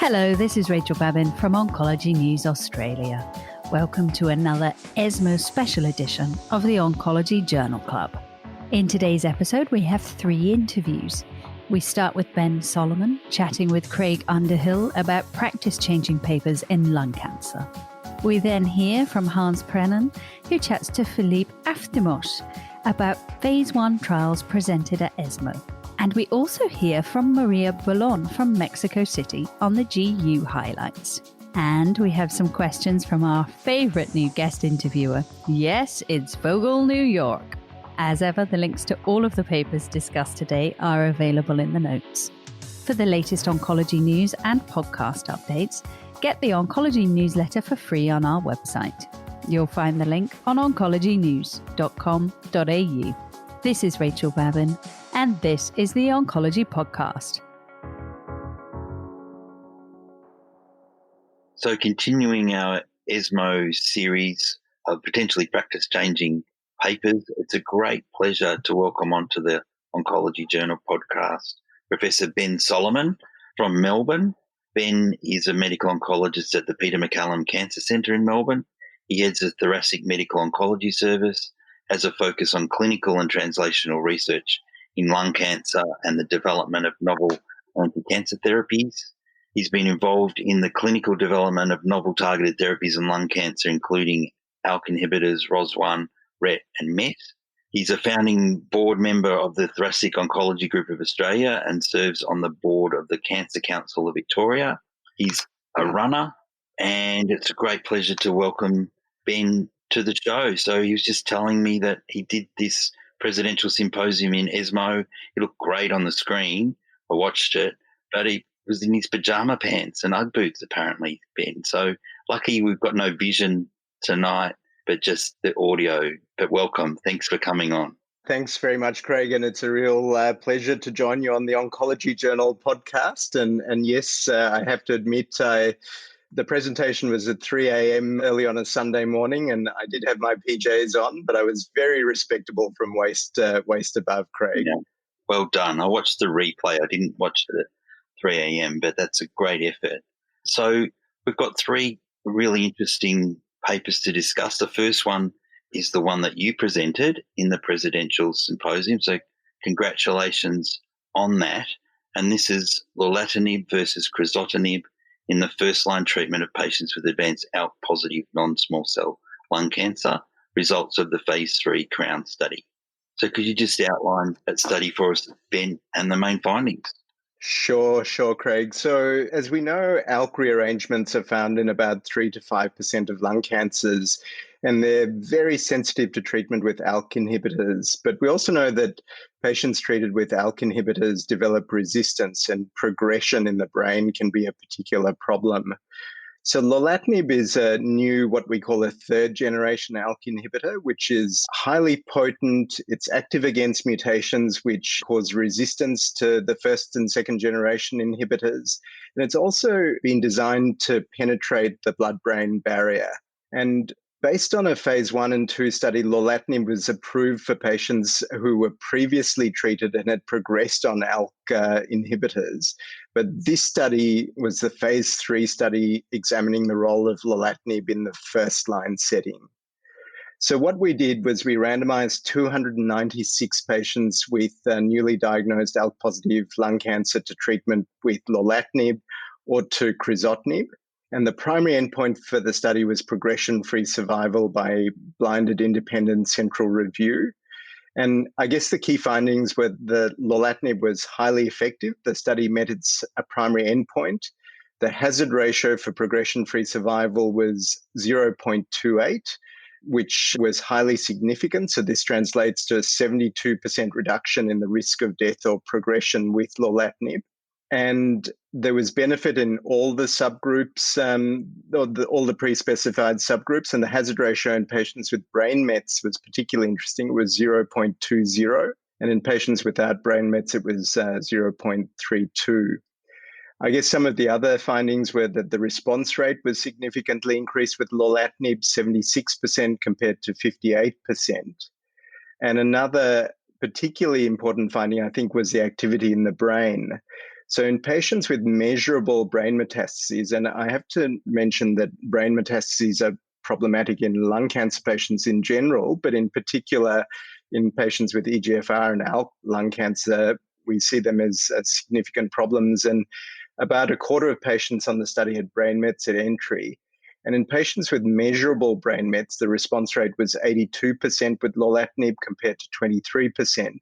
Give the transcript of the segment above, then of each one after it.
Hello, this is Rachel Babin from Oncology News Australia. Welcome to another ESMO Special edition of the Oncology Journal Club. In today's episode, we have 3 interviews. We start with Ben Solomon chatting with Craig Underhill about practice-changing papers in lung cancer. We then hear from Hans Prennan, who chats to Phillippe Aftimos about phase 1 trials presented at ESMO. And we also hear from Maria Bourlon from Mexico City on the GU highlights. And we have some questions from our favourite new guest interviewer. Yes, it's Vogl New York. As ever, the links to all of the papers discussed today are available in the notes. For the latest oncology news and podcast updates, get the Oncology newsletter for free on our website. You'll find the link on oncologynews.com.au. This is Rachel Babin, and this is the Oncology Podcast. So continuing our ESMO series of potentially practice-changing papers, it's a great pleasure to welcome onto the Oncology Journal podcast Professor Ben Solomon from Melbourne. Ben is a medical oncologist at the Peter MacCallum Cancer Centre in Melbourne. He heads the Thoracic Medical Oncology Service, has a focus on clinical and translational research in lung cancer and the development of novel anti-cancer therapies. He's been involved in the clinical development of novel targeted therapies in lung cancer, including ALK inhibitors, ROS1, RET and MET. He's a founding board member of the Thoracic Oncology Group of Australia and serves on the board of the Cancer Council of Victoria. He's a runner, and it's a great pleasure to welcome Ben to the show. So he was just telling me that he did this presidential symposium in ESMO. It looked great on the screen. I watched it, but he was in his pajama pants and Ugg boots, apparently, Ben. So lucky we've got no vision tonight, but just the audio. But welcome. Thanks for coming on. Thanks very much, Craig. And it's a real pleasure to join you on the Oncology Journal podcast. And yes, I have to admit, the presentation was at 3 a.m. early on a Sunday morning, and I did have my PJs on, but I was very respectable from waist above, Craig. Yeah. Well done. I watched the replay. I didn't watch it at 3 a.m., but that's a great effort. So we've got 3 really interesting papers to discuss. The first one is the one that you presented in the presidential symposium. So congratulations on that. And this is lorlatinib versus crizotinib in the first-line treatment of patients with advanced ALK-positive non-small cell lung cancer, results of the phase 3 CROWN study. So could you just outline that study for us, Ben, and the main findings? Sure, Craig. So as we know, ALK rearrangements are found in about 3 to 5% of lung cancers, and they're very sensitive to treatment with ALK inhibitors. But we also know that patients treated with ALK inhibitors develop resistance, and progression in the brain can be a particular problem. So lorlatinib is a new, what we call a 3rd-generation ALK inhibitor, which is highly potent. It's active against mutations which cause resistance to the 1st and 2nd-generation inhibitors. And it's also been designed to penetrate the blood-brain barrier. And based on a phase 1 and 2 study, lorlatinib was approved for patients who were previously treated and had progressed on ALK inhibitors. But this study was the phase 3 study examining the role of lorlatinib in the first-line setting. So what we did was we randomized 296 patients with newly diagnosed ALK-positive lung cancer to treatment with lorlatinib or to crizotinib. And the primary endpoint for the study was progression-free survival by blinded independent central review. And I guess the key findings were that lorlatinib was highly effective. The study met its primary endpoint. The hazard ratio for progression-free survival was 0.28, which was highly significant. So this translates to a 72% reduction in the risk of death or progression with lorlatinib. And there was benefit in all the subgroups, all the pre-specified subgroups, and the hazard ratio in patients with brain mets was particularly interesting. It was 0.20, and in patients without brain mets, it was 0.32. I guess some of the other findings were that the response rate was significantly increased with lorlatinib, 76% compared to 58%. And another particularly important finding, I think, was the activity in the brain. So in patients with measurable brain metastases, and I have to mention that brain metastases are problematic in lung cancer patients in general, but in particular in patients with EGFR and ALK lung cancer, we see them as significant problems. And about a quarter of patients on the study had brain mets at entry. And in patients with measurable brain mets, the response rate was 82% with lorlatinib compared to 23%,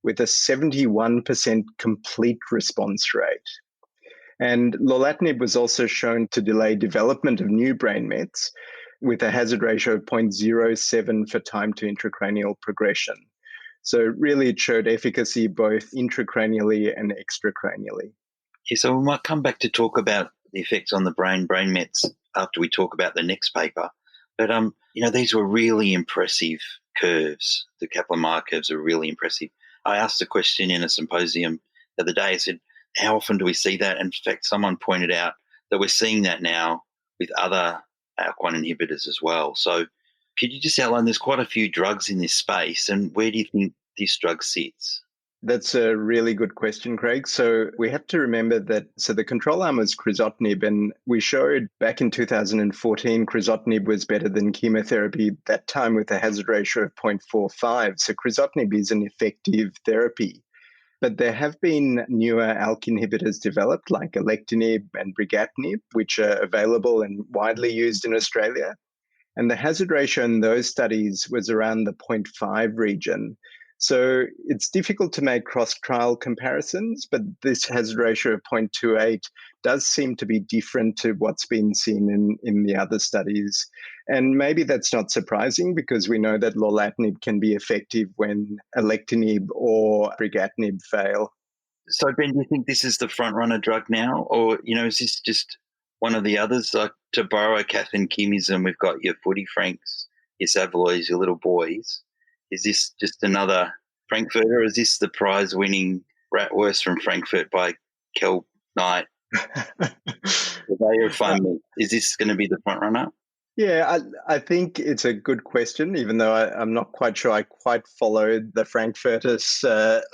with a 71% complete response rate. And lorlatinib was also shown to delay development of new brain mets with a hazard ratio of 0.07 for time to intracranial progression. So really it showed efficacy both intracranially and extracranially. Yeah, so we might come back to talk about the effects on the brain mets after we talk about the next paper. But, these were really impressive curves. The Kaplan-Meier curves are really impressive. I asked a question in a symposium the other day. I said, how often do we see that? And in fact, someone pointed out that we're seeing that now with other ALK1 inhibitors as well. So could you just outline, there's quite a few drugs in this space, and where do you think this drug sits? That's a really good question, Craig. So we have to remember that, the control arm was crizotinib, and we showed back in 2014 crizotinib was better than chemotherapy, that time with a hazard ratio of 0.45. So crizotinib is an effective therapy. But there have been newer ALK inhibitors developed like alectinib and brigatinib, which are available and widely used in Australia. And the hazard ratio in those studies was around the 0.5 region. So it's difficult to make cross-trial comparisons, but this hazard ratio of 0.28 does seem to be different to what's been seen in the other studies. And maybe that's not surprising because we know that lorlatinib can be effective when alectinib or brigatinib fail. So, Ben, do you think this is the front-runner drug now? Or, is this just one of the others? Like, to borrow Kath and Kimmy's, we've got your footy Franks, your Savoys, your little boys. Is this just another Frankfurter, or is this the prize-winning Ratwurst from Frankfurt by Kel Knight? They are fun. Is this going to be the front runner? Yeah, I think it's a good question, even though I'm not quite sure I quite followed the Frankfurter's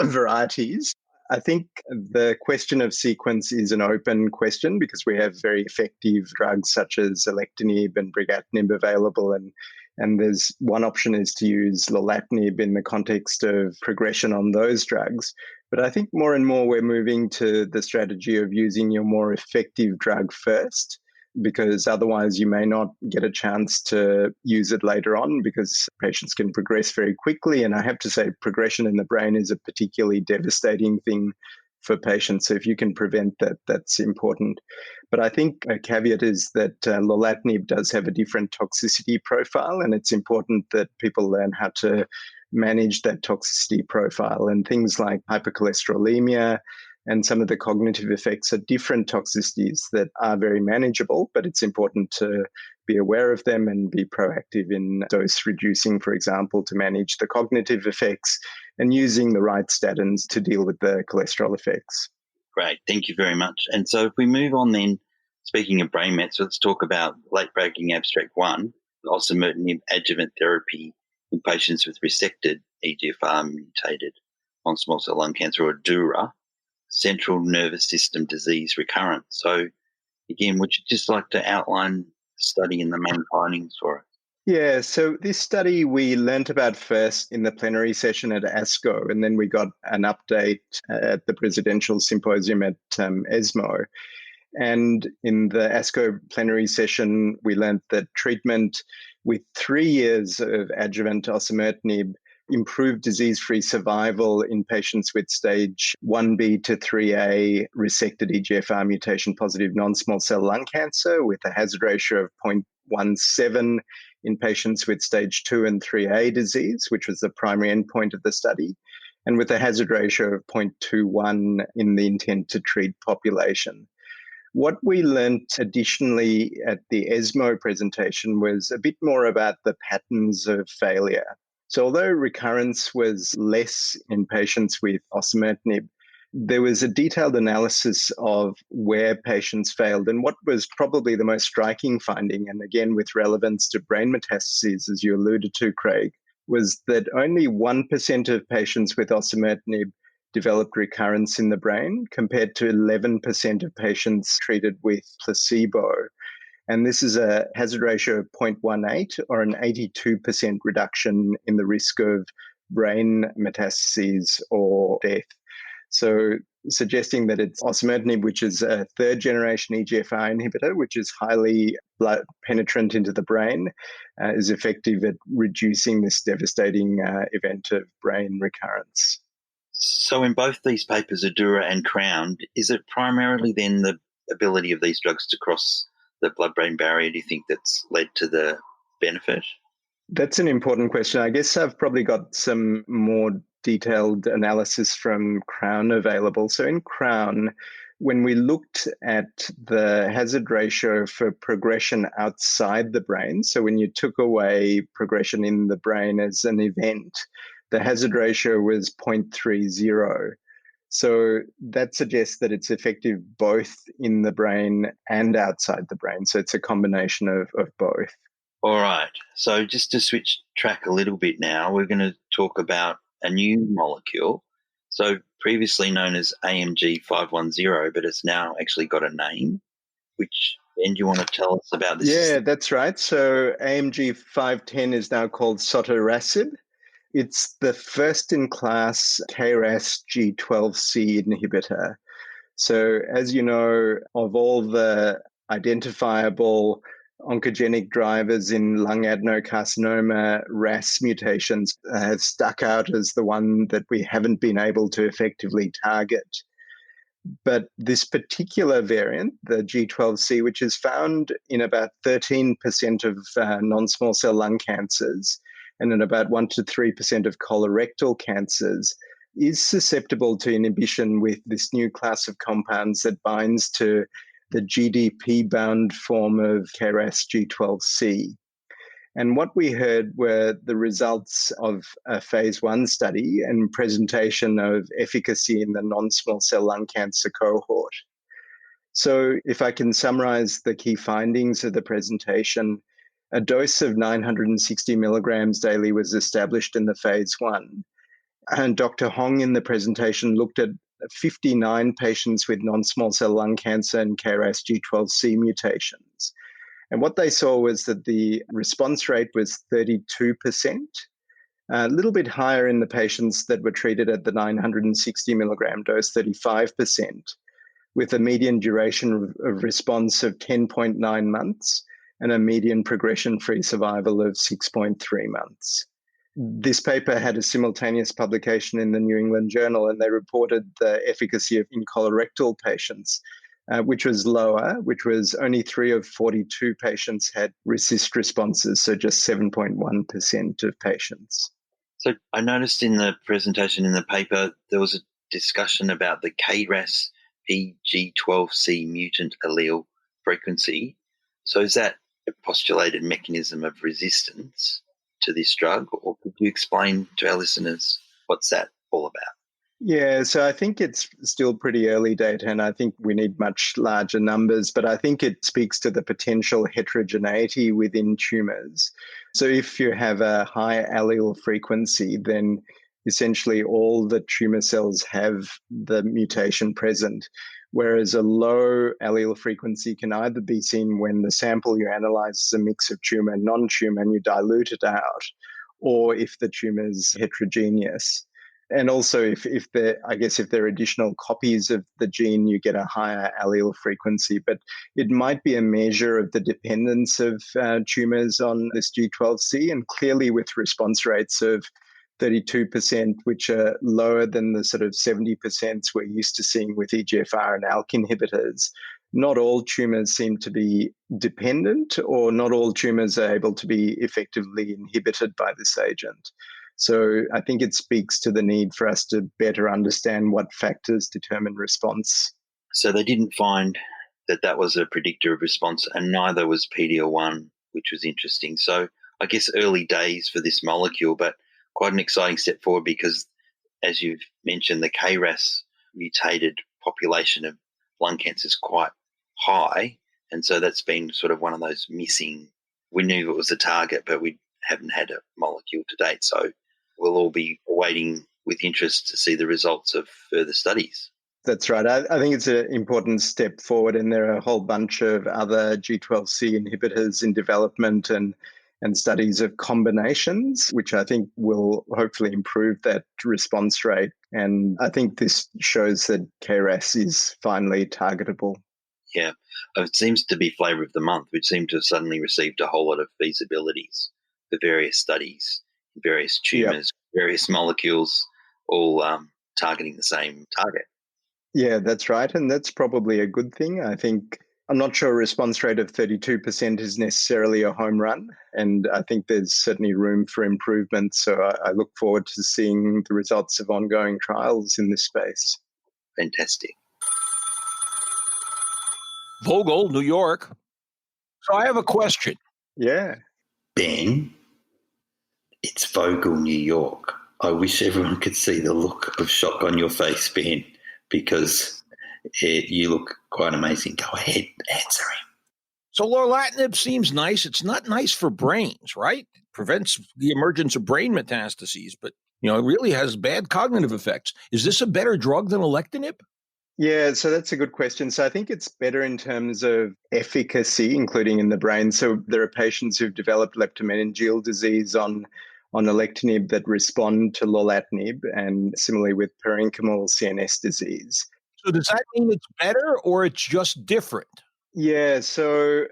varieties. I think the question of sequence is an open question because we have very effective drugs such as alectinib and brigatinib available, and there's one option is to use lorlatinib in the context of progression on those drugs. But I think more and more we're moving to the strategy of using your more effective drug first, because otherwise you may not get a chance to use it later on because patients can progress very quickly. And I have to say, progression in the brain is a particularly devastating thing for patients. So if you can prevent that, that's important. But I think a caveat is that lorlatinib does have a different toxicity profile, and it's important that people learn how to manage that toxicity profile. And things like hypercholesterolemia and some of the cognitive effects are different toxicities that are very manageable, but it's important to be aware of them and be proactive in dose reducing, for example, to manage the cognitive effects and using the right statins to deal with the cholesterol effects. Great. Thank you very much. And so if we move on then, speaking of brain mets, let's talk about late-breaking abstract 1, osimertinib adjuvant therapy in patients with resected EGFR mutated non-small cell lung cancer, or DURA, central nervous system disease recurrent. So again, would you just like to outline the study and the main findings for it? Yeah, so this study we learnt about first in the plenary session at ASCO, and then we got an update at the presidential symposium at ESMO. And in the ASCO plenary session, we learnt that treatment with 3 years of adjuvant osimertinib improved disease-free survival in patients with stage 1B to 3A resected EGFR mutation-positive non-small cell lung cancer with a hazard ratio of 0.17 in patients with stage 2 and 3A disease, which was the primary endpoint of the study, and with a hazard ratio of 0.21 in the intent to treat population. What we learnt additionally at the ESMO presentation was a bit more about the patterns of failure. So although recurrence was less in patients with osimertinib, there was a detailed analysis of where patients failed. And what was probably the most striking finding, and again with relevance to brain metastases, as you alluded to, Craig, was that only 1% of patients with osimertinib developed recurrence in the brain compared to 11% of patients treated with placebo. And this is a hazard ratio of 0.18 or an 82% reduction in the risk of brain metastases or death. So suggesting that it's osimertinib, which is a third-generation EGFR inhibitor, which is highly blood penetrant into the brain, is effective at reducing this devastating event of brain recurrence. So in both these papers, Adura and Crown, is it primarily then the ability of these drugs to cross the blood-brain barrier, do you think, that's led to the benefit? That's an important question. I guess I've probably got some more detailed analysis from Crown available. So in Crown, when we looked at the hazard ratio for progression outside the brain, so when you took away progression in the brain as an event, the hazard ratio was 0.30. So that suggests that it's effective both in the brain and outside the brain. So it's a combination of both. All right. So just to switch track a little bit now, we're going to talk about a new molecule. So previously known as AMG 510, but it's now actually got a name. Which, and you want to tell us about this? Yeah, that's right. So AMG 510 is now called sotorasib. It's the first-in-class KRAS G12C inhibitor. So as you know, of all the identifiable oncogenic drivers in lung adenocarcinoma, RAS mutations have stuck out as the one that we haven't been able to effectively target. But this particular variant, the G12C, which is found in about 13% of non-small cell lung cancers and in about 1 to 3% of colorectal cancers, is susceptible to inhibition with this new class of compounds that binds to the GDP-bound form of KRAS G12C. And what we heard were the results of a phase 1 study and presentation of efficacy in the non-small cell lung cancer cohort. So if I can summarize the key findings of the presentation, a dose of 960 milligrams daily was established in the phase 1. And Dr. Hong in the presentation looked at 59 patients with non-small cell lung cancer and KRAS G12C mutations. And what they saw was that the response rate was 32%, a little bit higher in the patients that were treated at the 960 milligram dose, 35%, with a median duration of response of 10.9 months and a median progression-free survival of 6.3 months. This paper had a simultaneous publication in the New England Journal, and they reported the efficacy in colorectal patients, which was lower, which was only 3 of 42 patients had RECIST responses, so just 7.1% of patients. So I noticed in the presentation in the paper, there was a discussion about the KRAS G12C mutant allele frequency. So is that a postulated mechanism of resistance to this drug, or could you explain to our listeners what's that all about? Yeah, so I think it's still pretty early data, and I think we need much larger numbers, but I think it speaks to the potential heterogeneity within tumours. So if you have a high allele frequency, then essentially all the tumour cells have the mutation present, whereas a low allele frequency can either be seen when the sample you analyse is a mix of tumour and non-tumour and you dilute it out, or if the tumour is heterogeneous. And also, if there are additional copies of the gene, you get a higher allele frequency. But it might be a measure of the dependence of tumours on this G12C, and clearly with response rates of 32%, which are lower than the sort of 70% we're used to seeing with EGFR and ALK inhibitors. Not all tumours seem to be dependent, or not all tumours are able to be effectively inhibited by this agent. So I think it speaks to the need for us to better understand what factors determine response. So they didn't find that was a predictor of response, and neither was PD-L1, which was interesting. So I guess early days for this molecule, but quite an exciting step forward because, as you've mentioned, the KRAS mutated population of lung cancer is quite high, and so that's been sort of one of those missing. We knew it was a target, but we haven't had a molecule to date, so we'll all be awaiting with interest to see the results of further studies. That's right. I think it's an important step forward, and there are a whole bunch of other G12C inhibitors in development and studies of combinations, which I think will hopefully improve that response rate. And I think this shows that KRAS is finally targetable. Yeah, it seems to be flavour of the month, which seemed to have suddenly received a whole lot of feasibilities for various studies, various tumours, various molecules, all targeting the same target. Yeah, that's right. And that's probably a good thing. I'm not sure a response rate of 32% is necessarily a home run. And I think there's certainly room for improvement. So I look forward to seeing the results of ongoing trials in this space. Fantastic. Vogl, New York. So I have a question. Yeah. Ben, it's Vogl, New York. I wish everyone could see the look of shock on your face, Ben, because you look quite amazing. Go ahead, answer him. So lorlatinib seems nice. It's not nice for brains, right? It prevents the emergence of brain metastases, but it really has bad cognitive effects. Is this a better drug than alectinib? Yeah, so that's a good question. So I think it's better in terms of efficacy, including in the brain. So there are patients who've developed leptomeningeal disease on alectinib that respond to lorlatinib, and similarly with parenchymal CNS disease. So does that mean it's better or it's just different? Yeah, so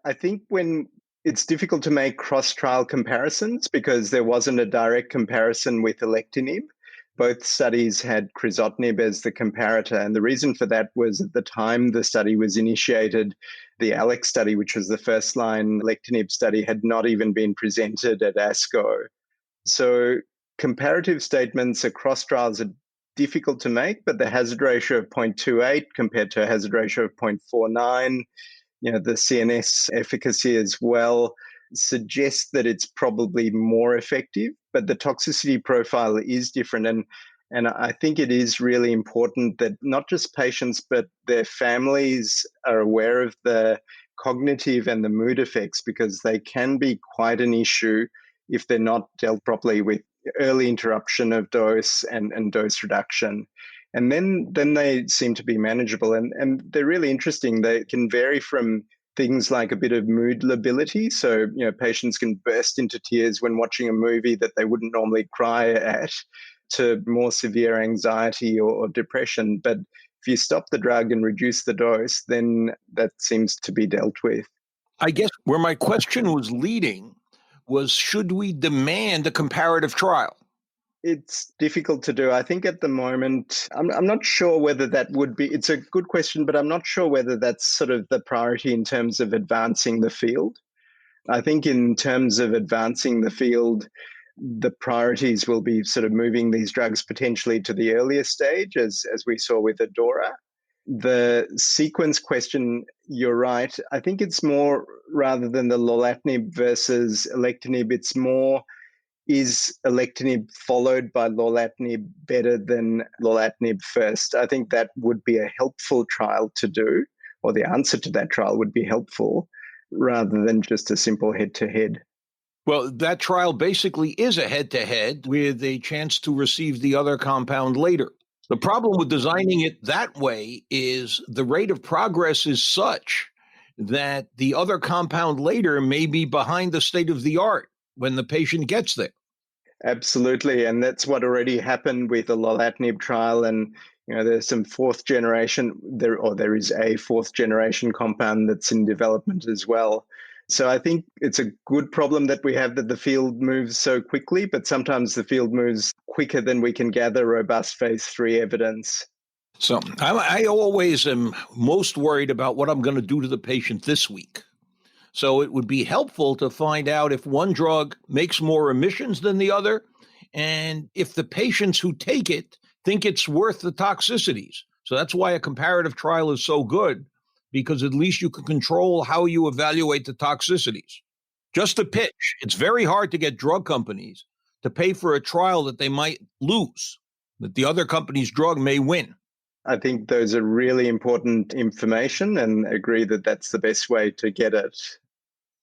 I think when it's difficult to make cross-trial comparisons because there wasn't a direct comparison with alectinib. Both studies had crizotinib as the comparator. And the reason for that was at the time the study was initiated, the ALEX study, which was the first-line alectinib study, had not even been presented at ASCO. So comparative statements across trials are difficult to make, but the hazard ratio of 0.28 compared to a hazard ratio of 0.49, the CNS efficacy as well suggests that it's probably more effective, but the toxicity profile is different. And I think it is really important that not just patients, but their families are aware of the cognitive and the mood effects, because they can be quite an issue if they're not dealt properly with early interruption of dose and dose reduction. And then they seem to be manageable. And they're really interesting. They can vary from things like a bit of mood lability. So, patients can burst into tears when watching a movie that they wouldn't normally cry at, to more severe anxiety or depression. But if you stop the drug and reduce the dose, then that seems to be dealt with. I guess where my question was leading was, should we demand a comparative trial? It's difficult to do. I think at the moment, I'm not sure whether that would be, it's a good question, but I'm not sure whether that's sort of the priority in terms of advancing the field. I think in terms of advancing the field, the priorities will be sort of moving these drugs potentially to the earlier stage, as we saw with Adora. The sequence question, you're right. I think it's more, rather than the lorlatinib versus alectinib, it's more, is alectinib followed by lorlatinib better than lorlatinib first? I think that would be a helpful trial to do, or the answer to that trial would be helpful, rather than just a simple head-to-head. Well, that trial basically is a head-to-head with a chance to receive the other compound later. The problem with designing it that way is the rate of progress is such that the other compound later may be behind the state of the art when the patient gets there. Absolutely. And that's what already happened with the lorlatinib trial. And, there's some there is a fourth generation compound that's in development as well. So I think it's a good problem that we have, that the field moves so quickly, but sometimes the field moves quicker than we can gather robust phase 3 evidence. So I always am most worried about what I'm going to do to the patient this week. So it would be helpful to find out if one drug makes more emissions than the other, and if the patients who take it think it's worth the toxicities. So that's why a comparative trial is so good, because at least you can control how you evaluate the toxicities. Just a pitch. It's very hard to get drug companies to pay for a trial that they might lose, that the other company's drug may win. I think those are really important information, and agree that that's the best way to get it.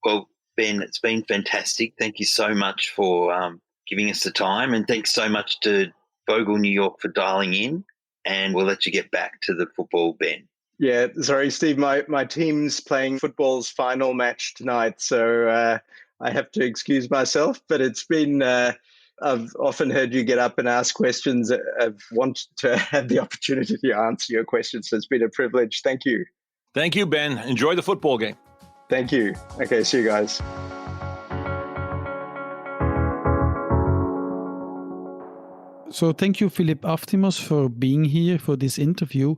Well, Ben, it's been fantastic. Thank you so much for giving us the time, and thanks so much to Vogl New York for dialing in, and we'll let you get back to the football, Ben. Yeah, sorry, Steve. My team's playing football's final match tonight, so I have to excuse myself. But it's been I've often heard you get up and ask questions. I've wanted to have the opportunity to answer your questions, so it's been a privilege. Thank you. Thank you, Ben. Enjoy the football game. Thank you. Okay, see you guys. So thank you, Phillippe Aftimos, for being here for this interview.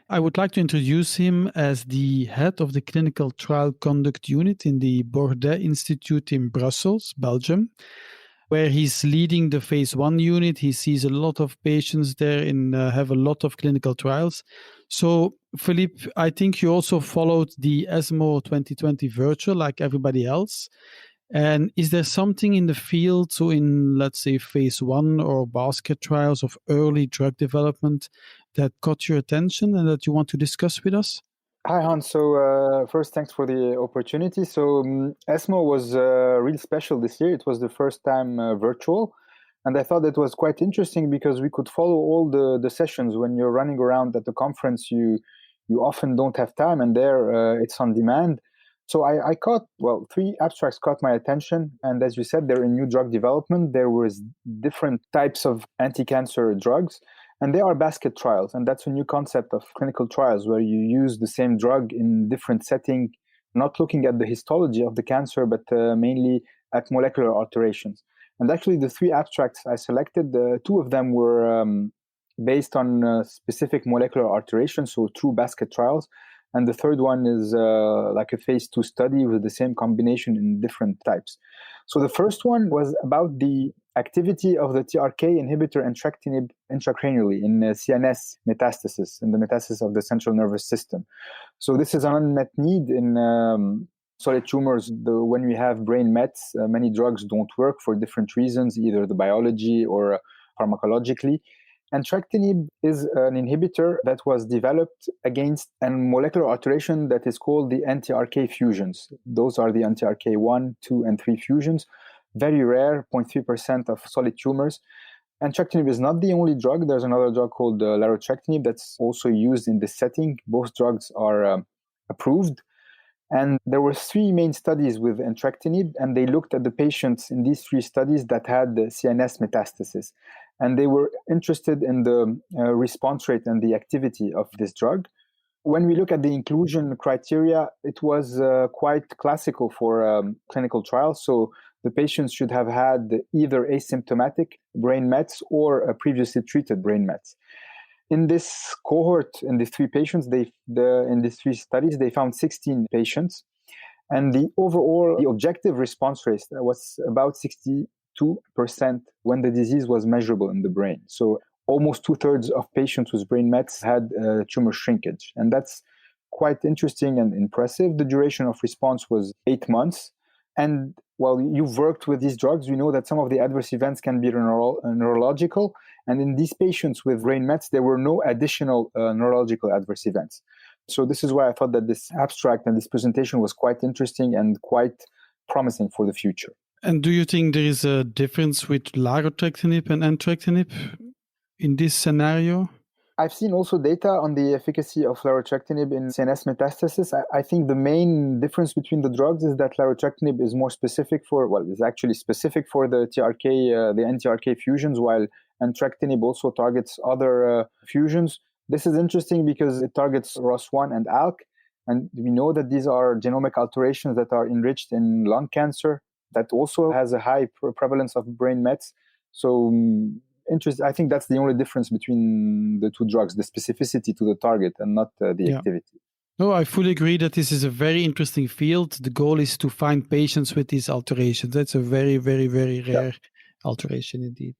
I would like to introduce him as the head of the Clinical Trial Conduct Unit in the Bordet Institute in Brussels, Belgium, where he's leading the phase 1 unit. He sees a lot of patients there and have a lot of clinical trials. So, Phillippe, I think you also followed the ESMO 2020 virtual like everybody else. And is there something in the field, so in, let's say, phase 1 or basket trials of early drug development that caught your attention and that you want to discuss with us? Hi, Hans. So first, thanks for the opportunity. So ESMO was really special this year. It was the first time virtual. And I thought it was quite interesting because we could follow all the sessions. When you're running around at the conference, you often don't have time, and there it's on demand. So I caught, 3 abstracts caught my attention. And as you said, they're in new drug development. There was different types of anti-cancer drugs. And they are basket trials. And that's a new concept of clinical trials where you use the same drug in different settings, not looking at the histology of the cancer, but mainly at molecular alterations. And actually, the 3 abstracts I selected, 2 of them were based on specific molecular alterations, so true basket trials. And the third one is like a phase 2 study with the same combination in different types. So the first one was about the activity of the TRK inhibitor entrectinib intracranially in CNS metastasis, in the metastasis of the central nervous system. So this is an unmet need in solid tumors. When we have brain mets, many drugs don't work for different reasons, either the biology or pharmacologically. Entrectinib is an inhibitor that was developed against a molecular alteration that is called the NTRK fusions. Those are the NTRK1, 2, and 3 fusions. Very rare, 0.3% of solid tumors. Entrectinib is not the only drug. There's another drug called larotrectinib that's also used in this setting. Both drugs are approved. And there were 3 main studies with entrectinib, and they looked at the patients in these 3 studies that had the CNS metastasis. And they were interested in the response rate and the activity of this drug. When we look at the inclusion criteria, it was quite classical for clinical trials. So the patients should have had either asymptomatic brain mets or previously treated brain mets. In this cohort, in these 3 patients, in these 3 studies, they found 16 patients. And the objective response rate was about 62% when the disease was measurable in the brain. So almost 2/3 of patients with brain mets had tumor shrinkage. And that's quite interesting and impressive. The duration of response was 8 months. And while you've worked with these drugs, we know that some of the adverse events can be neurological. And in these patients with brain mets, there were no additional neurological adverse events. So this is why I thought that this abstract and this presentation was quite interesting and quite promising for the future. And do you think there is a difference with larotrectinib and entrectinib in this scenario? I've seen also data on the efficacy of larotrectinib in CNS metastasis. I think the main difference between the drugs is that larotrectinib is more specific is actually specific for the the NTRK fusions, while entrectinib also targets other fusions. This is interesting because it targets ROS1 and ALK, and we know that these are genomic alterations that are enriched in lung cancer that also has a high prevalence of brain mets. So I think that's the only difference between the 2 drugs, the specificity to the target and not the activity. No, I fully agree that this is a very interesting field. The goal is to find patients with these alterations. That's a very, very, very rare alteration indeed.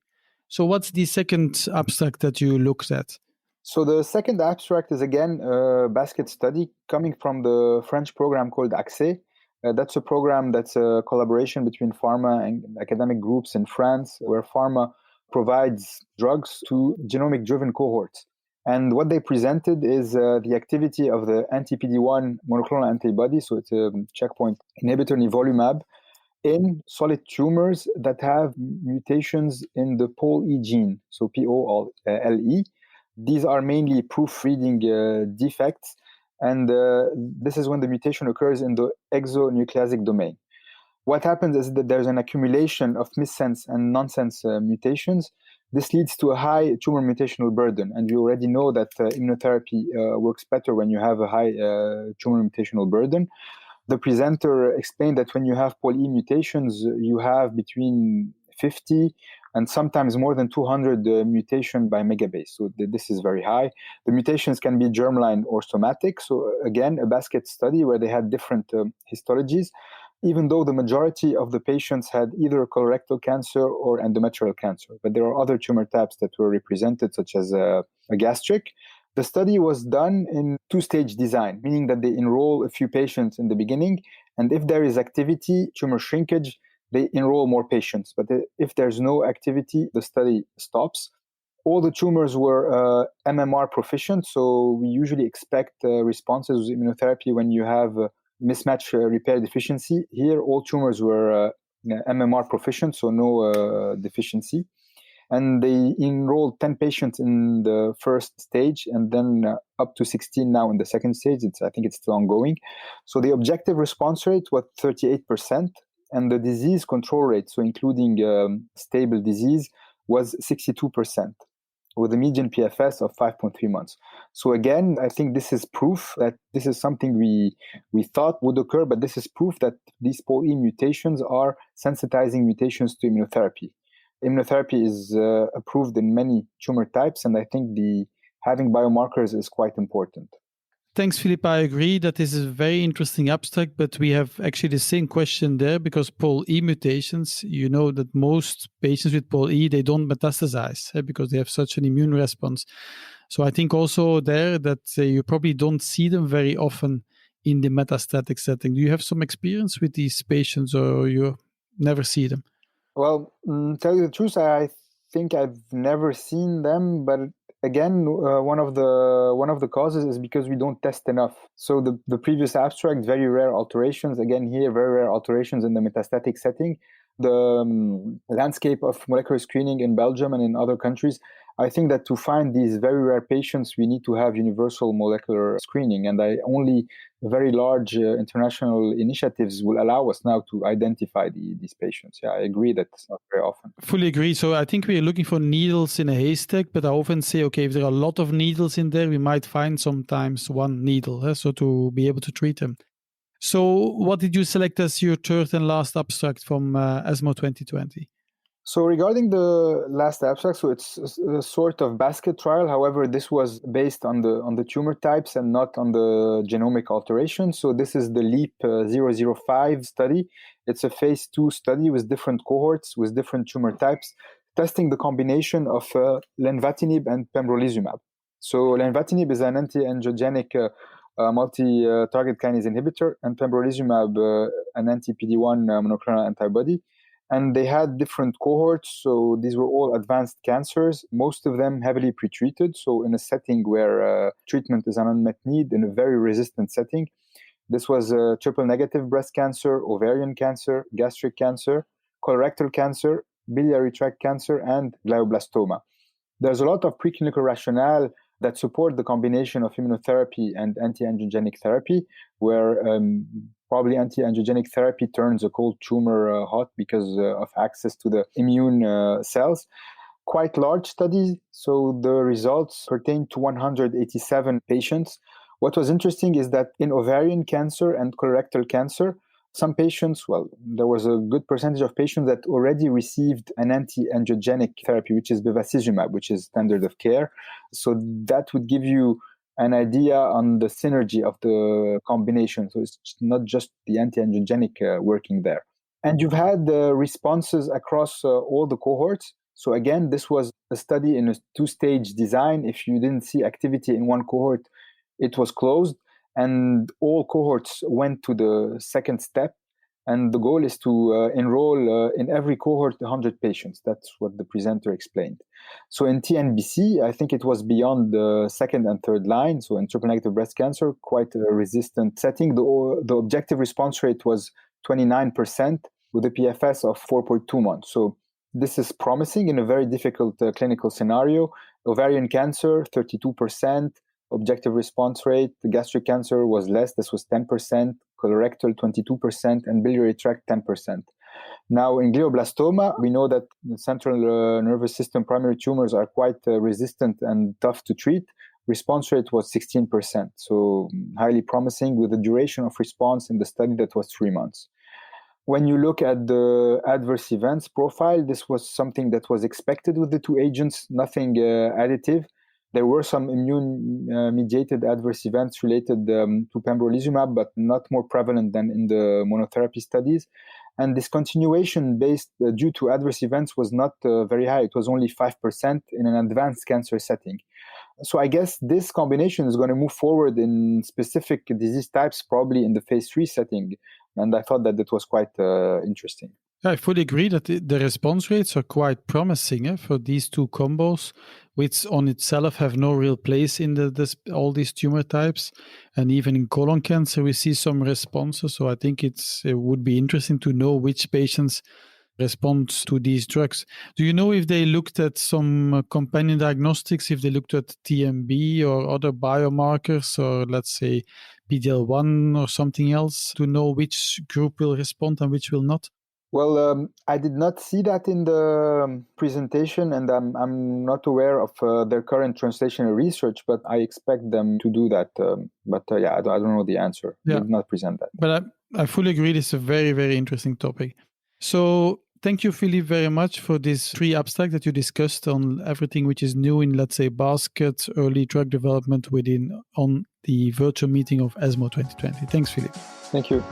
So what's the second abstract that you looked at? So the second abstract is again a basket study coming from the French program called ACCES. That's a program that's a collaboration between pharma and academic groups in France, where pharma provides drugs to genomic-driven cohorts. And what they presented is the activity of the anti-PD-1 monoclonal antibody, so it's a checkpoint inhibitor, nivolumab, in solid tumors that have mutations in the POLE gene, so POLE. These are mainly proofreading defects, and this is when the mutation occurs in the exonucleasic domain. What happens is that there's an accumulation of missense and nonsense mutations. This leads to a high tumor mutational burden, and we already know that immunotherapy works better when you have a high tumor mutational burden. The presenter explained that when you have POLE mutations, you have between 50 and sometimes more than 200 mutation by megabase. So this is very high. The mutations can be germline or somatic. So again, a basket study where they had different histologies, even though the majority of the patients had either colorectal cancer or endometrial cancer. But there are other tumor types that were represented, such as a gastric. The study was done in two-stage design, meaning that they enroll a few patients in the beginning, and if there is activity, tumor shrinkage, they enroll more patients. But if there's no activity, the study stops. All the tumors were MMR proficient, so we usually expect responses with immunotherapy when you have mismatch repair deficiency. Here, all tumors were MMR proficient, so no deficiency. And they enrolled 10 patients in the first stage, and then up to 16 now in the second stage. I think it's still ongoing. So the objective response rate was 38%, and the disease control rate, so including stable disease, was 62%, with a median PFS of 5.3 months. So again, I think this is proof that this is something we thought would occur, but this is proof that these POLE mutations are sensitizing mutations to immunotherapy. Immunotherapy is approved in many tumor types, and I think having biomarkers is quite important. Thanks, Phillippe. I agree that this is a very interesting abstract, but we have actually the same question there because POLE mutations, you know that most patients with POLE, they don't metastasize because they have such an immune response. So I think also there that you probably don't see them very often in the metastatic setting. Do you have some experience with these patients or you never see them? Well, tell you the truth, I think I've never seen them, but again, one of the causes is because we don't test enough. So the previous abstract, very rare alterations. Again, here, very rare alterations in the metastatic setting. The landscape of molecular screening in Belgium and in other countries, I think that to find these very rare patients, we need to have universal molecular screening. And only very large international initiatives will allow us now to identify these patients. Yeah, I agree that it's not very often. Fully agree. So I think we're looking for needles in a haystack, but I often say, okay, if there are a lot of needles in there, we might find sometimes one needle, so to be able to treat them. So what did you select as your third and last abstract from ESMO 2020? So regarding the last abstract, so it's a sort of basket trial. However, this was based on the tumor types and not on the genomic alterations. So this is the LEAP 005 study. It's a phase 2 study with different cohorts, with different tumor types, testing the combination of lenvatinib and pembrolizumab. So lenvatinib is an anti-angiogenic multi-target kinase inhibitor, and pembrolizumab, an anti-PD-1 monoclonal antibody. And they had different cohorts, so these were all advanced cancers, most of them heavily pretreated, so in a setting where treatment is an unmet need, in a very resistant setting. This was triple-negative breast cancer, ovarian cancer, gastric cancer, colorectal cancer, biliary tract cancer, and glioblastoma. There's a lot of preclinical rationale that support the combination of immunotherapy and anti-angiogenic therapy, where probably anti-angiogenic therapy turns a cold tumor hot because of access to the immune cells. Quite large study, so the results pertain to 187 patients. What was interesting is that in ovarian cancer and colorectal cancer, some patients, there was a good percentage of patients that already received an anti-angiogenic therapy, which is bevacizumab, which is standard of care. So that would give you an idea on the synergy of the combination. So it's not just the anti-angiogenic working there. And you've had responses across all the cohorts. So again, this was a study in a two-stage design. If you didn't see activity in one cohort, it was closed. And all cohorts went to the second step. And the goal is to enroll in every cohort 100 patients. That's what the presenter explained. So in TNBC, I think it was beyond the second and third line. So in triple-negative breast cancer, quite a resistant setting. The objective response rate was 29%. with a PFS of 4.2 months. So this is promising in a very difficult clinical scenario. Ovarian cancer, 32%, objective response rate. The gastric cancer was less. This was 10%, colorectal, 22%, and biliary tract, 10%. Now, in glioblastoma, we know that the central nervous system primary tumors are quite resistant and tough to treat. Response rate was 16%, so highly promising, with a duration of response in the study that was 3 months. When you look at the adverse events profile, this was something that was expected with the two agents, nothing additive. There were some immune-mediated adverse events related to pembrolizumab, but not more prevalent than in the monotherapy studies. And discontinuation based due to adverse events was not very high. It was only 5% in an advanced cancer setting. So I guess this combination is going to move forward in specific disease types, probably in the phase 3 setting. And I thought that that was quite interesting. I fully agree that the response rates are quite promising for these two combos, which on itself have no real place in all these tumor types. And even in colon cancer, we see some responses. So I think it would be interesting to know which patients respond to these drugs. Do you know if they looked at some companion diagnostics, if they looked at TMB or other biomarkers, or let's say PD-L1 or something else, to know which group will respond and which will not? Well, I did not see that in the presentation, and I'm not aware of their current translational research, but I expect them to do that. I don't know the answer. Yeah. They did not present that. But I fully agree. This is a very, very interesting topic. So thank you, Phillippe, very much for this 3 abstracts that you discussed on everything which is new in, let's say, basket, early drug development on the virtual meeting of ESMO 2020. Thanks, Phillippe. Thank you.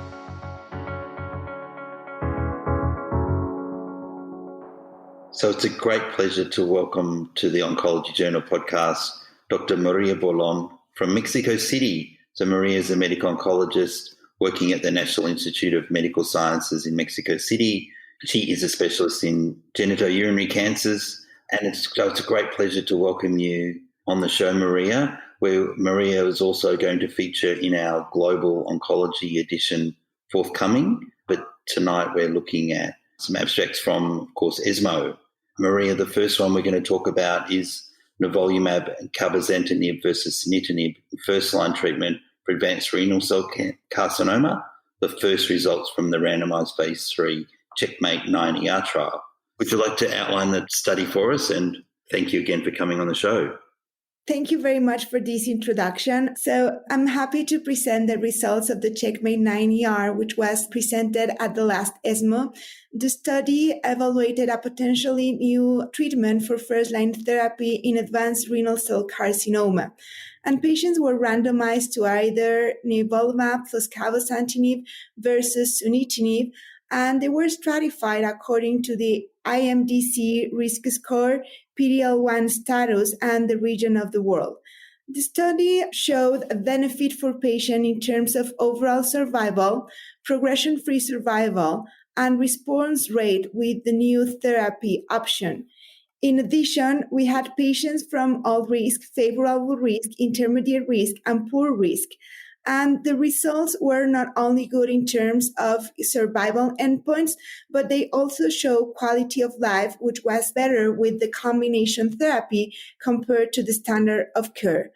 So it's a great pleasure to welcome to the Oncology Journal podcast Dr. Maria Bourlon from Mexico City. So Maria is a medical oncologist working at the National Institute of Medical Sciences in Mexico City. She is a specialist in genitourinary cancers, and it's a great pleasure to welcome you on the show, Maria, where Maria is also going to feature in our Global Oncology edition forthcoming. But tonight we're looking at some abstracts from, of course, ESMO. Maria, the first one we're going to talk about is nivolumab and cabozantinib versus sunitinib, first-line treatment for advanced renal cell carcinoma, the first results from the randomized phase 3 Checkmate 9ER trial. Would you like to outline the study for us? And thank you again for coming on the show. Thank you very much for this introduction. So I'm happy to present the results of the Checkmate 9ER, which was presented at the last ESMO. The study evaluated a potentially new treatment for first-line therapy in advanced renal cell carcinoma. And patients were randomized to either nivolumab plus cabozantinib versus sunitinib, and they were stratified according to the IMDC risk score, PD-L1 status, and the region of the world. The study showed a benefit for patients in terms of overall survival, progression-free survival, and response rate with the new therapy option. In addition, we had patients from all risk, favorable risk, intermediate risk, and poor risk. And the results were not only good in terms of survival endpoints, but they also show quality of life, which was better with the combination therapy compared to the standard of care.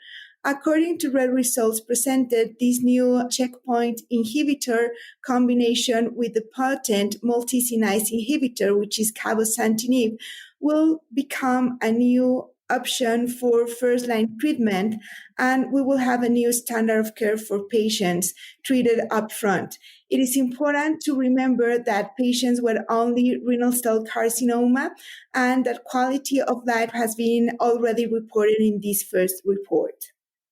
According to the results presented, this new checkpoint inhibitor combination with the potent multi-kinase inhibitor, which is cabozantinib, will become a new option for first-line treatment, and we will have a new standard of care for patients treated upfront. It is important to remember that patients with only renal cell carcinoma and that quality of life has been already reported in this first report.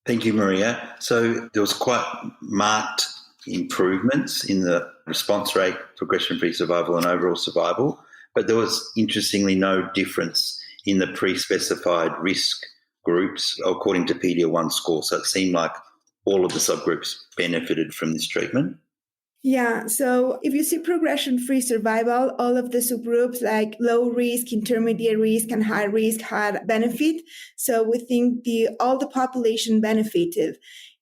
Thank you, Maria. So there was quite marked improvements in the response rate, progression-free survival, and overall survival, but there was interestingly no difference in the pre-specified risk groups according to PD-L1 score. So it seemed like all of the subgroups benefited from this treatment. Yeah, so if you see progression-free survival, all of the subgroups like low risk, intermediate risk, and high risk had benefit. So we think all the population benefited.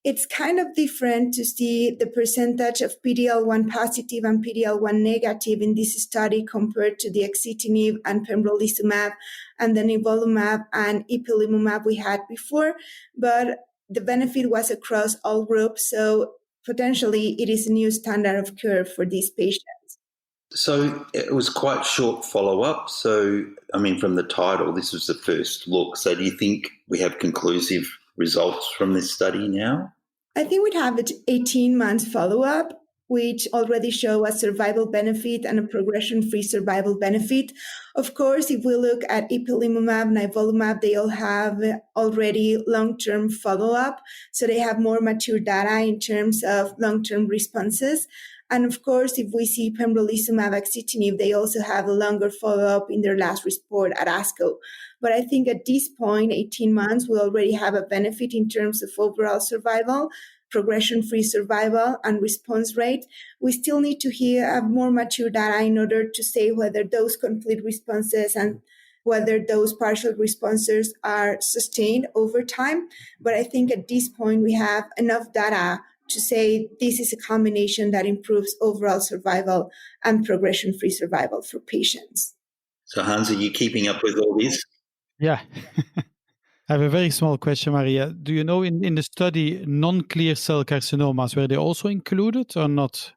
it's kind of different to see the percentage of PD-L1 positive and PD-L1 negative in this study compared to the axitinib and pembrolizumab and the nivolumab and ipilimumab we had before. But the benefit was across all groups, so potentially it is a new standard of care for these patients. So it was quite short follow-up. So, I mean, from the title, this was the first look. So do you think we have conclusive results from this study now? I think we'd have 18 months follow-up, which already show a survival benefit and a progression-free survival benefit. Of course, if we look at ipilimumab, nivolumab, they all have already long-term follow-up. So they have more mature data in terms of long-term responses. And of course, if we see pembrolizumab, axitinib, they also have a longer follow-up in their last report at ASCO. But I think at this point, 18 months, we already have a benefit in terms of overall survival, progression-free survival, and response rate. We still need to have more mature data in order to say whether those complete responses and whether those partial responses are sustained over time. But I think at this point, we have enough data to say this is a combination that improves overall survival and progression-free survival for patients. So, Hans, are you keeping up with all this? Yeah. I have a very small question, Maria. Do you know in the study non-clear cell carcinomas, were they also included or not?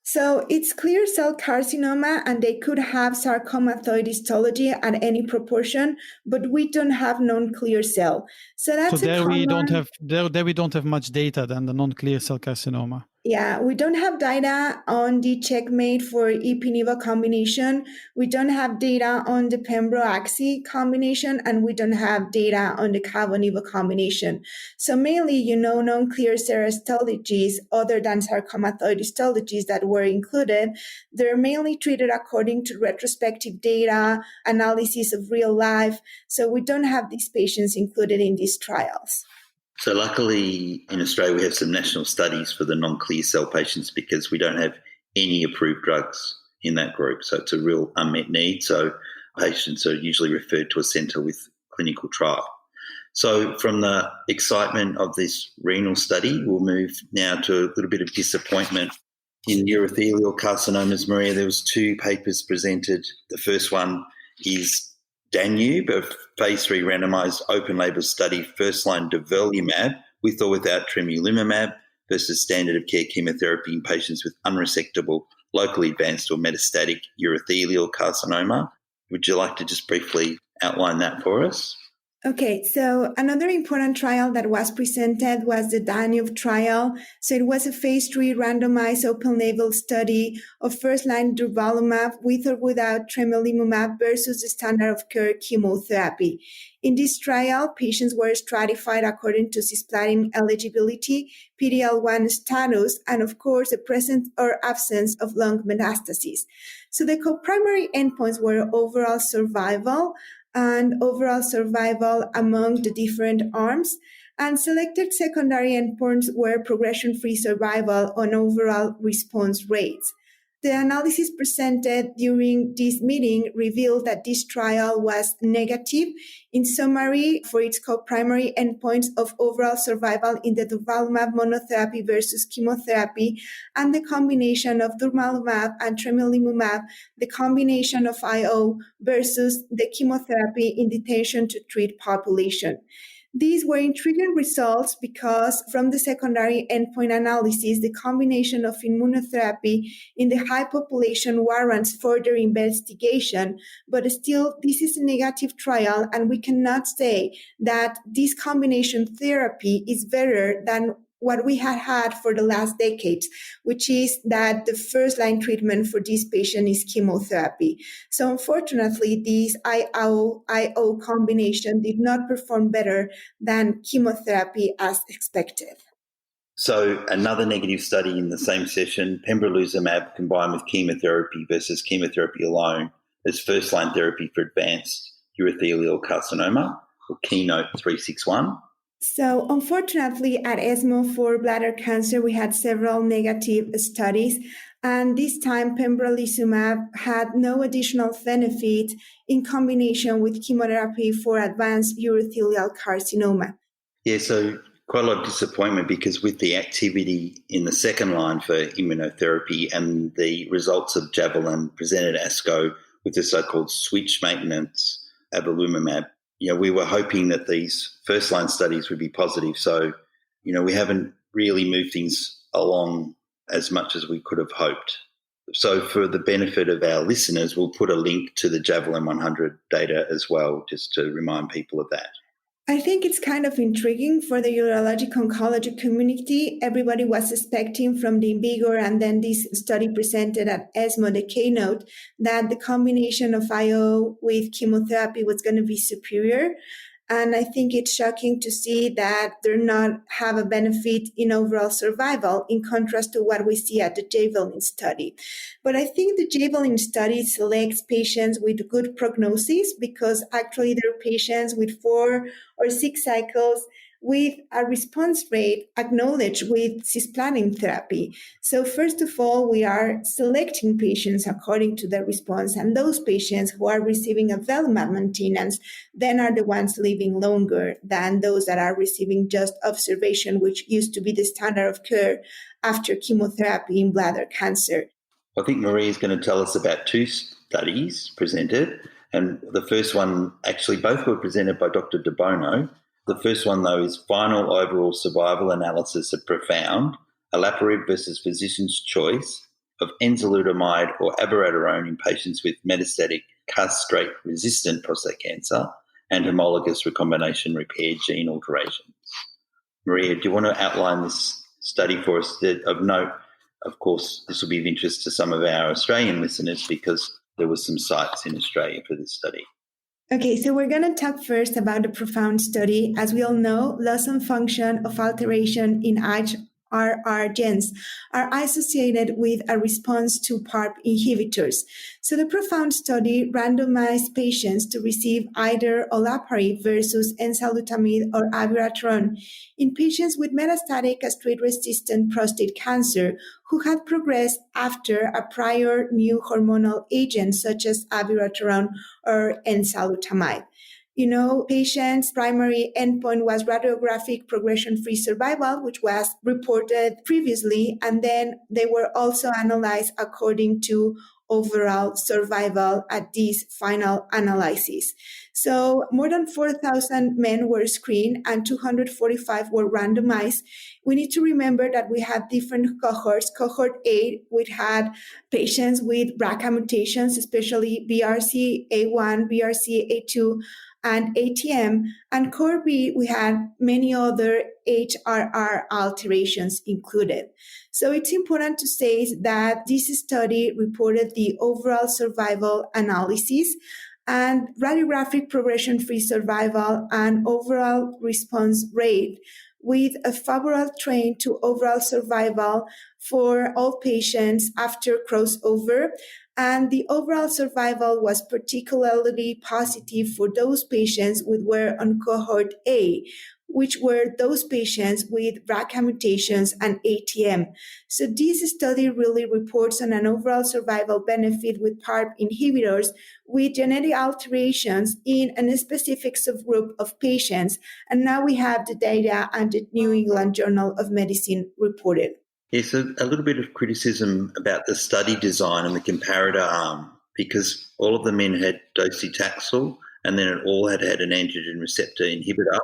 So it's clear cell carcinoma, and they could have sarcomatoid histology at any proportion, but we don't have non-clear cell. So that's we don't have much data than the non-clear cell carcinoma. Yeah, we don't have data on the checkmate for ipi-nivo combination. We don't have data on the pembro-axi combination, and we don't have data on the cabo-nivo combination. So mainly, non-clear cell histologies other than sarcomatoid histologies that were included, they're mainly treated according to retrospective data, analysis of real life. So we don't have these patients included in these trials. So luckily in Australia we have some national studies for the non-clear cell patients because we don't have any approved drugs in that group. So it's a real unmet need. So patients are usually referred to a centre with clinical trial. So from the excitement of this renal study, we'll move now to a little bit of disappointment. In urothelial carcinomas, Maria, there was 2 papers presented. The first one is Danube, a phase 3 randomised open-label study, first-line durvalumab with or without tremelimumab versus standard of care chemotherapy in patients with unresectable, locally advanced or metastatic urothelial carcinoma. Would you like to just briefly outline that for us? Okay, so another important trial that was presented was the Danube trial. So it was a phase 3 randomized open-label study of first-line durvalumab with or without tremelimumab versus the standard of care chemotherapy. In this trial, patients were stratified according to cisplatin eligibility, PD-L1 status, and of course, the presence or absence of lung metastases. So the co-primary endpoints were overall survival and overall survival among the different arms, and selected secondary endpoints were progression-free survival and overall response rates. The analysis presented during this meeting revealed that this trial was negative. In summary, for its co-primary endpoints of overall survival in the durvalumab monotherapy versus chemotherapy and the combination of durvalumab and tremelimumab, the combination of IO versus the chemotherapy in the intention to treat population. These were intriguing results because from the secondary endpoint analysis, the combination of immunotherapy in the high population warrants further investigation, but still this is a negative trial and we cannot say that this combination therapy is better than what we had for the last decades, which is that the first-line treatment for this patient is chemotherapy. So unfortunately, this IO combination did not perform better than chemotherapy as expected. So another negative study in the same session, pembrolizumab combined with chemotherapy versus chemotherapy alone as first-line therapy for advanced urothelial carcinoma, or Keynote 361. So unfortunately, at ESMO for bladder cancer, we had several negative studies, and this time pembrolizumab had no additional benefit in combination with chemotherapy for advanced urothelial carcinoma. Yeah, so Quite a lot of disappointment because with the activity in the second line for immunotherapy and the results of Javelin presented at ASCO with the so-called switch maintenance avelumab, we were hoping that these first-line studies would be positive. So, we haven't really moved things along as much as we could have hoped. So for the benefit of our listeners, we'll put a link to the Javelin 100 data as well, just to remind people of that. I think it's kind of intriguing for the urologic oncology community. Everybody was expecting from the IMvigor and then this study presented at ESMO, the keynote, that the combination of IO with chemotherapy was going to be superior. And I think it's shocking to see that they're not have a benefit in overall survival in contrast to what we see at the Javelin study. But I think the Javelin study selects patients with good prognosis because actually they're patients with 4 or 6 cycles with a response rate acknowledged with cisplatin therapy. So first of all, we are selecting patients according to their response, and those patients who are receiving avelumab maintenance then are the ones living longer than those that are receiving just observation, which used to be the standard of care after chemotherapy in bladder cancer. I think Maria is going to tell us about 2 studies presented, and the first one, actually both were presented by Dr. De Bono. The first one, though, is final overall survival analysis of PROfound, olaparib versus physician's choice of enzalutamide or abiraterone in patients with metastatic castrate-resistant prostate cancer and homologous recombination repair gene alterations. Maria, do you want to outline this study for us? Of note, of course, this will be of interest to some of our Australian listeners because there were some sites in Australia for this study. Okay, so we're going to talk first about the PROfound study. As we all know, loss of function of alteration in HRR genes are associated with a response to PARP inhibitors. So the PROfound study randomized patients to receive either olaparib versus enzalutamide or abiraterone in patients with metastatic castrate-resistant prostate cancer who had progressed after a prior new hormonal agent such as abiraterone or enzalutamide. Patients' primary endpoint was radiographic progression-free survival, which was reported previously, and then they were also analyzed according to overall survival at these final analyses. So more than 4,000 men were screened and 245 were randomized. We need to remember that we had different cohorts. Cohort A, we had patients with BRCA mutations, especially BRCA1, BRCA2, and ATM, and Core B, we had many other HRR alterations included. So it's important to say that this study reported the overall survival analysis and radiographic progression-free survival and overall response rate with a favorable trend to overall survival for all patients after crossover. And the overall survival was particularly positive for those patients who were on cohort A, which were those patients with BRCA mutations and ATM. So this study really reports on an overall survival benefit with PARP inhibitors with genetic alterations in a specific subgroup of patients. And now we have the data and the New England Journal of Medicine reported. Yes, a little bit of criticism about the study design and the comparator arm, because all of the men had docetaxel and then it all had an androgen receptor inhibitor,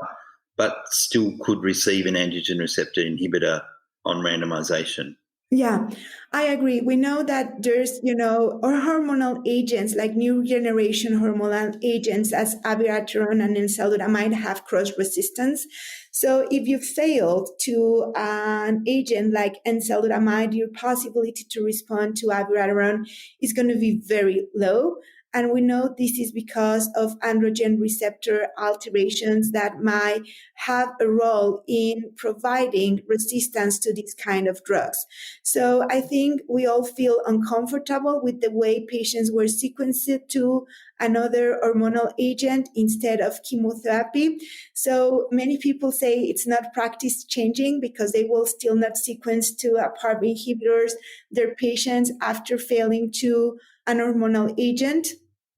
but still could receive an androgen receptor inhibitor on randomization. Yeah, I agree. We know that there's, or hormonal agents like new generation hormonal agents as abiraterone and enzalutamide have cross resistance. So if you failed to an agent like enzalutamide, your possibility to respond to abiraterone is going to be very low. And we know this is because of androgen receptor alterations that might have a role in providing resistance to these kind of drugs. So I think we all feel uncomfortable with the way patients were sequenced to another hormonal agent instead of chemotherapy. So many people say it's not practice changing because they will still not sequence to a PARP inhibitors their patients after failing to an hormonal agent.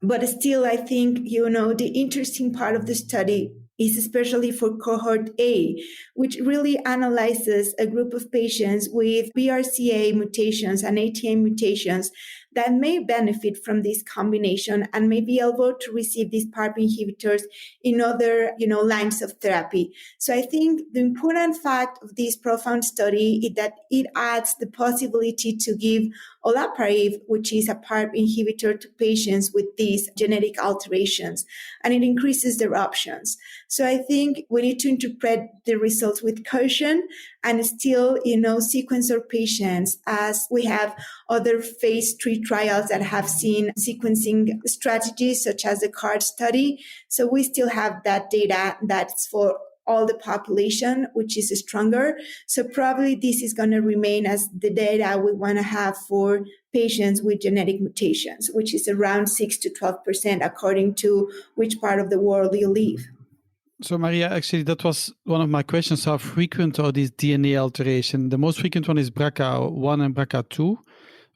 But still, I think, the interesting part of the study is especially for cohort A, which really analyzes a group of patients with BRCA mutations and ATM mutations that may benefit from this combination and may be able to receive these PARP inhibitors in other, lines of therapy. So I think the important fact of this profound study is that it adds the possibility to give olaparib, which is a PARP inhibitor, to patients with these genetic alterations, and it increases their options. So I think we need to interpret the results with caution and still, sequence our patients as we have other phase 3 trials that have seen sequencing strategies such as the CARD study. So we still have that data that's for all the population, which is stronger. So probably this is going to remain as the data we want to have for patients with genetic mutations, which is around 6 to 12% according to which part of the world you live. So Maria, actually, that was one of my questions. How frequent are these DNA alterations? The most frequent one is BRCA1 and BRCA2.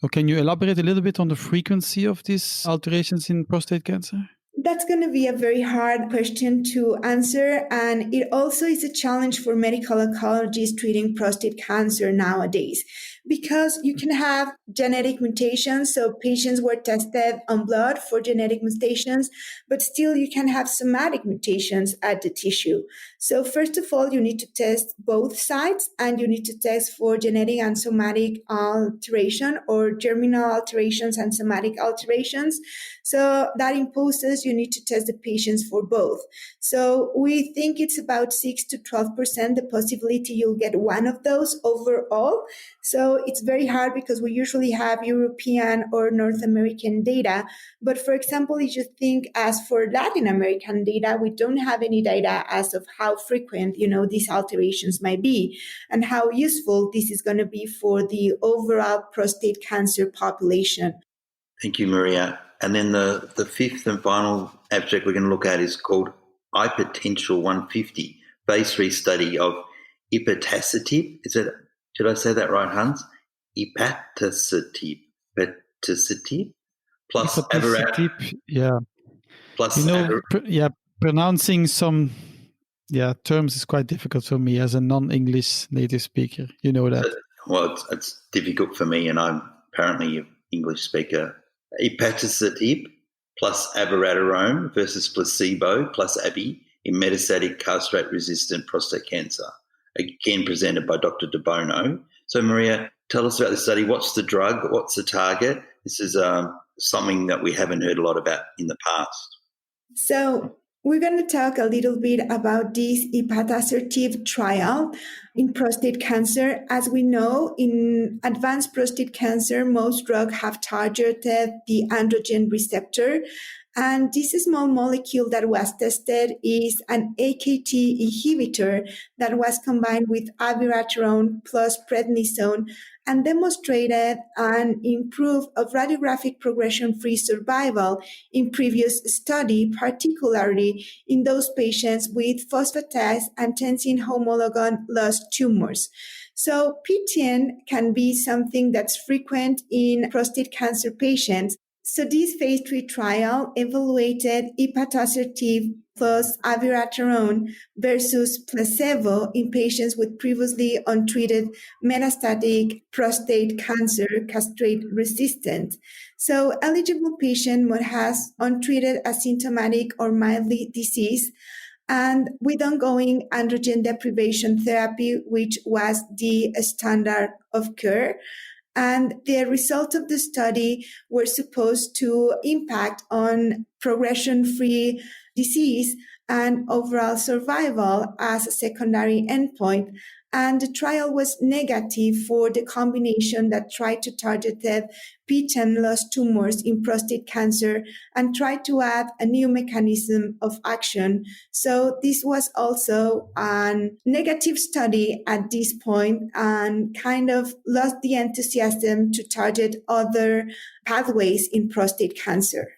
Or can you elaborate a little bit on the frequency of these alterations in prostate cancer? That's going to be a very hard question to answer. And it also is a challenge for medical oncologists treating prostate cancer nowadays, because you can have genetic mutations. So patients were tested on blood for genetic mutations, but still you can have somatic mutations at the tissue. So first of all, you need to test both sides, and you need to test for genetic and somatic alteration, or germinal alterations and somatic alterations. So that imposes you need to test the patients for both. So we think it's about 6 to 12% the possibility you'll get one of those overall. So it's very hard because we usually have European or North American data. But for example, if you think as for Latin American data, we don't have any data as of how frequent, these alterations might be and how useful this is going to be for the overall prostate cancer population. Thank you, Maria. And then the fifth and final abstract we're going to look at is called iPotential 150, phase 3 study of ipatasertib. Did I say that right, Hans? Ipatasertib plus abiraterone. Yeah. Plus pronouncing some terms is quite difficult for me as a non-English native speaker. You know that. Well, it's difficult for me, and I'm apparently an English speaker. Ipatasertib plus abiraterone versus placebo plus abi in metastatic castrate-resistant prostate cancer. Again, presented by Dr. De Bono. So, Maria, tell us about the study. What's the drug? What's the target? This is something that we haven't heard a lot about in the past. So we're going to talk a little bit about this ipatasertib trial in prostate cancer. As we know, in advanced prostate cancer, most drugs have targeted the androgen receptor. And this small molecule that was tested is an AKT inhibitor that was combined with abiraterone plus prednisone and demonstrated an improvement of radiographic progression-free survival in previous study, particularly in those patients with phosphatase and tensine homologon loss tumors. So PTEN can be something that's frequent in prostate cancer patients. So this phase 3 trial evaluated ipatasertib plus abiraterone versus placebo in patients with previously untreated metastatic prostate cancer, castrate resistant. So eligible patient has untreated asymptomatic or mildly disease and with ongoing androgen deprivation therapy, which was the standard of care. And the results of the study were supposed to impact on progression-free disease and overall survival as a secondary endpoint. And the trial was negative for the combination that tried to target PTEN loss tumors in prostate cancer and tried to add a new mechanism of action. So this was also a negative study at this point and kind of lost the enthusiasm to target other pathways in prostate cancer.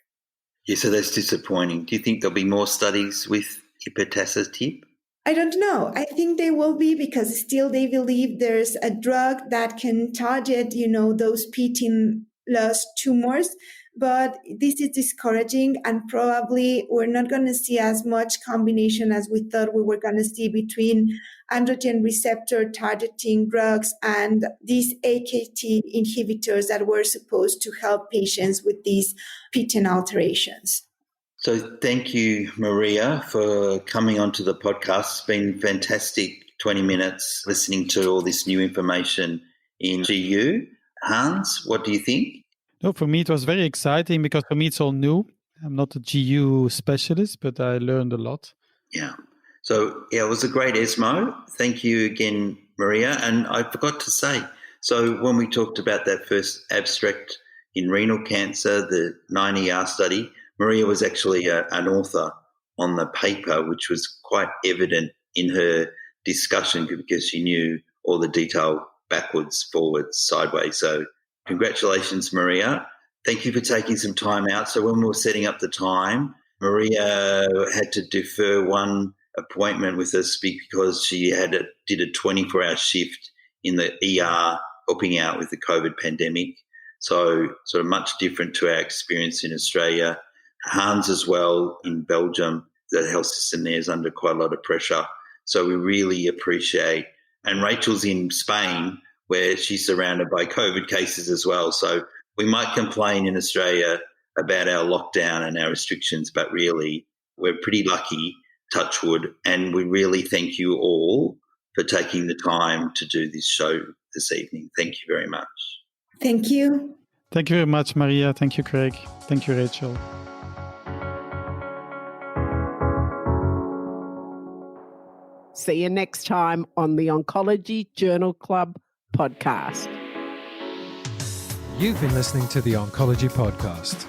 Yeah, so that's disappointing. Do you think there'll be more studies with ipatasertib? I don't know. I think they will be because still they believe there's a drug that can target, those PTEN loss tumors. But this is discouraging, and probably we're not going to see as much combination as we thought we were going to see between androgen receptor targeting drugs and these AKT inhibitors that were supposed to help patients with these PTEN alterations. So thank you, Maria, for coming onto the podcast. It's been fantastic 20 minutes listening to all this new information in GU. Hans, what do you think? No, for me, it was very exciting because for me, it's all new. I'm not a GU specialist, but I learned a lot. Yeah. So, it was a great ESMO. Thank you again, Maria. And I forgot to say, so when we talked about that first abstract in renal cancer, the 9ER study, Maria was actually an author on the paper, which was quite evident in her discussion because she knew all the detail backwards, forwards, sideways. So congratulations, Maria. Thank you for taking some time out. So when we were setting up the time, Maria had to defer one appointment with us because she did a 24-hour shift in the ER helping out with the COVID pandemic. So sort of much different to our experience in Australia. Hans as well in Belgium, the health system there is under quite a lot of pressure. So we really appreciate, and Rachel's in Spain where she's surrounded by COVID cases as well. So we might complain in Australia about our lockdown and our restrictions, but really we're pretty lucky, touch wood, and we really thank you all for taking the time to do this show this evening. Thank you very much. Thank you. Thank you very much, Maria. Thank you, Craig. Thank you, Rachel. See you next time on the Oncology Journal Club podcast. You've been listening to the Oncology podcast.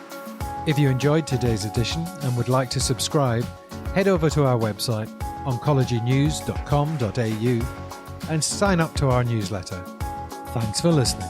If you enjoyed today's edition and would like to subscribe, head over to our website, oncologynews.com.au, and sign up to our newsletter. Thanks for listening.